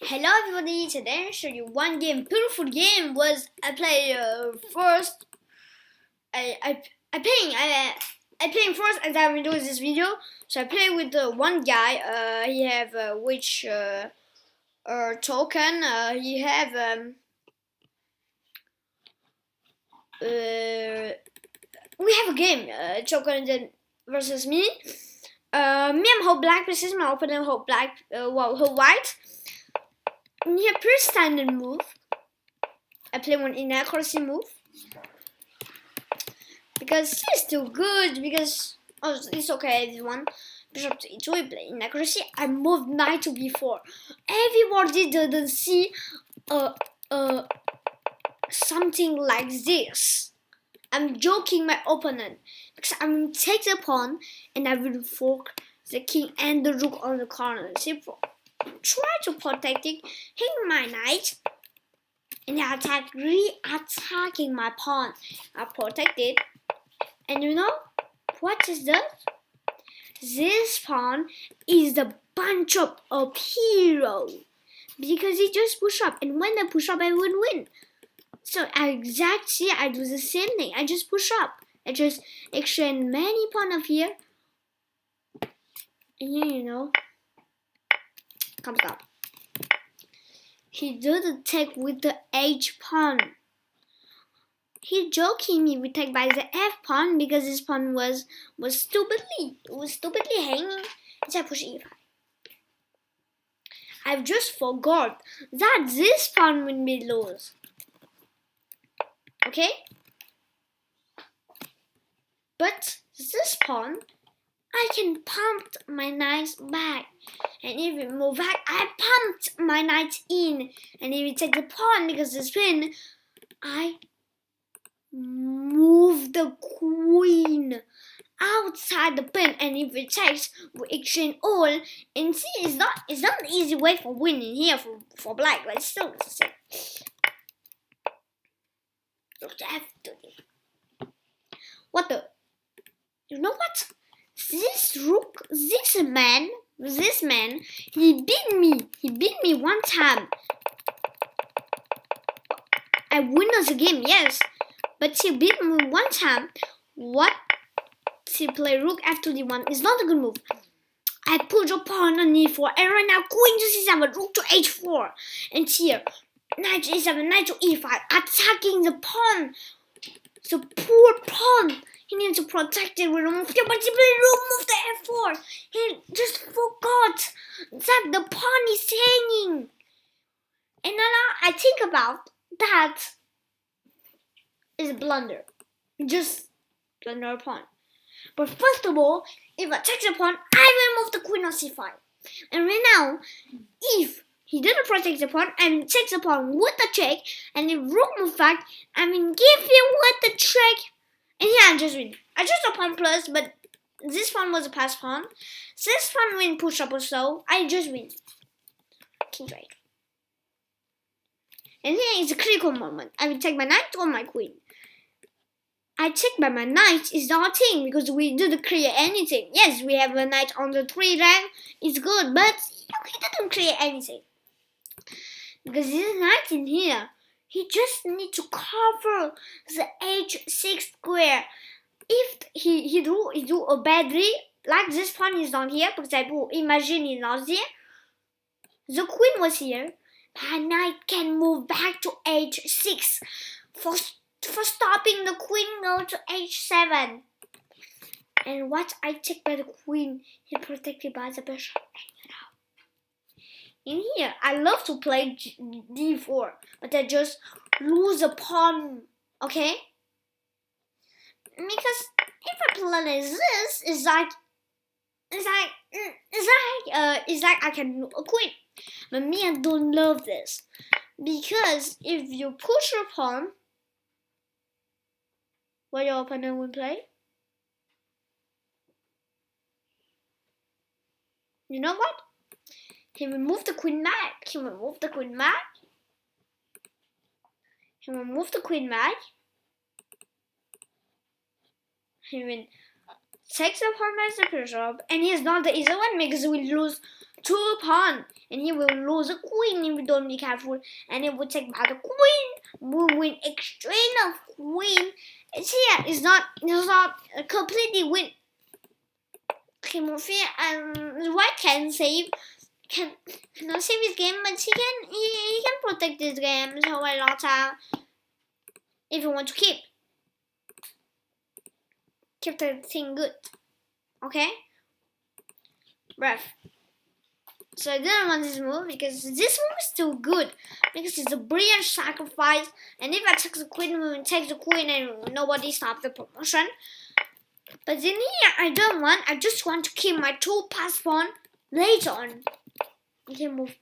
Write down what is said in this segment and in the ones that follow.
Hello everybody, today I'll show you one game, beautiful game was I play first. I playing first as I will do this video. So I play with one guy. He have which token? He have we have a game token versus me. Me I'm whole black, this is my opponent whole black. Whole white. Here, pretty standard move. I play one inaccuracy move because it's too good. Because it's okay. This one bishop to e2. We play inaccuracy. I moved knight to b4. Everybody didn't see something like this. I'm joking my opponent because I'm going to take the pawn and I will fork the king and the rook on the corner. See, try to protect it, hit my knight, and re-attacking my pawn. I protect it, and you know what is that? This pawn is the bunch up of hero because he just push up, and when I push up, I will win. So I do the same thing. I just push up. I just exchange many pawn up here, and here you know. Comes up. He didn't take with the H pawn. He joking me with take by the F pawn because this pawn was stupidly hanging. So I push e5. I've just forgot that this pawn will be lose. Okay? But this pawn, I can pump my knight back. And if we move back, I pumped my knight in. And if we take the pawn because the spin, I move the queen outside the pin. And if it takes, we exchange all. And see, it's not an easy way for winning here for black, but it's still the same. What the? You know what? This rook, this man, he beat me one time. I win the game, yes, but he beat me one time. What? He play rook after d1 is not a good move. I put a pawn on e4, and right now queen to c7, rook to h4, and here knight to e7, knight to e5, attacking the pawn. The poor pawn. He needs to protect it with a move, but he removed the f4. He just forgot that the pawn is hanging. And now I think about that is a blunder. Just blunder a pawn. But first of all, if I take the pawn, I will move the queen on c5. And right now, if he didn't protect the pawn, I will take the pawn with the check, and if rook move back, I will give him with the check. And yeah, I just win. I just a pawn plus, but this pawn was a pass pawn. This pawn win push up or so. I just win. King trade. And here is a critical moment. I will take my knight or my queen. I take by my knight is not a thing because we didn't create anything. Yes, we have a knight on the 3 rank. It's good, but he didn't create anything. Because this knight in here, he just need to cover the h6 square. If he do a bad read, like this pawn is not here, for example, imagine he's not there. The queen was here. My knight can move back to h6 for stopping the queen go to h7. And what I take by the queen, he protected by the bishop. In here, I love to play d4, but I just lose a pawn, okay? Because if I play like this, it's like I can lose a queen. But me, I don't love this because if you push your pawn, what your opponent will play? You know what? He will move the queen back. He will move the queen back. He will move the queen back. He will take the pawn as the bishop, and he's not the easy one because we lose two pawns, and he will lose a queen if we don't be careful, and it will take back the queen. We win exchange of queen. It's here. It's not a completely win. Okay, Morphe and White cannot save his game, but he can protect this game. So I lost out. If you want to keep the thing good, okay? Breath. So I didn't want this move because this move is still good because it's a brilliant sacrifice. And if I take the queen, we will take the queen and nobody stops the promotion. But in here, I don't want. I just want to keep my two pass pawn later on. You can move.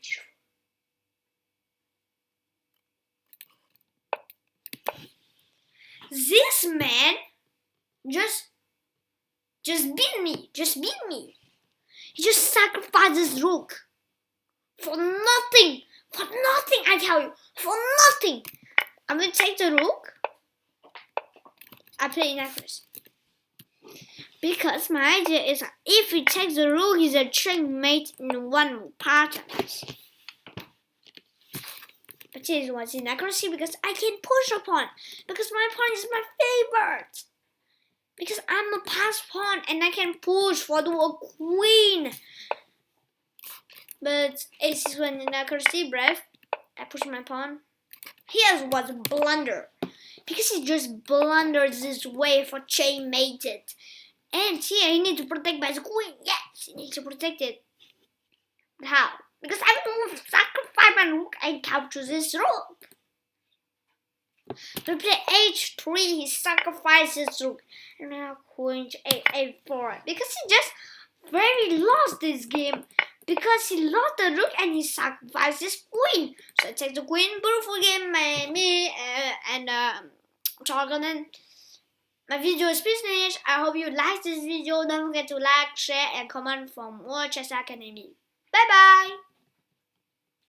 This man just beat me. Just beat me. He just sacrifices rook for nothing. For nothing, I tell you. For nothing. I'm going to take the rook. I play inaccuracy. Because my idea is that if he takes the rook, he's a checkmate in one pattern. But this was inaccuracy because I can push a pawn. Because my pawn is my favorite. Because I'm a pass pawn and I can push for the queen. But ace is one inaccuracy, breath. I push my pawn. Here was a blunder. Because he just blundered this way for chainmated. And here he needs to protect by the queen. Yes, he needs to protect it. But how? Because I will sacrifice my rook and capture this rook. So play h3, he sacrifices rook. And now queen to a4. Because he just very lost this game. Because he lost the rook and he sacrificed his queen. So I take the queen. Beautiful game by me and Chocolate. My video is finished. I hope you liked this video. Don't forget to like, share, and comment for more Chess Academy. Bye bye.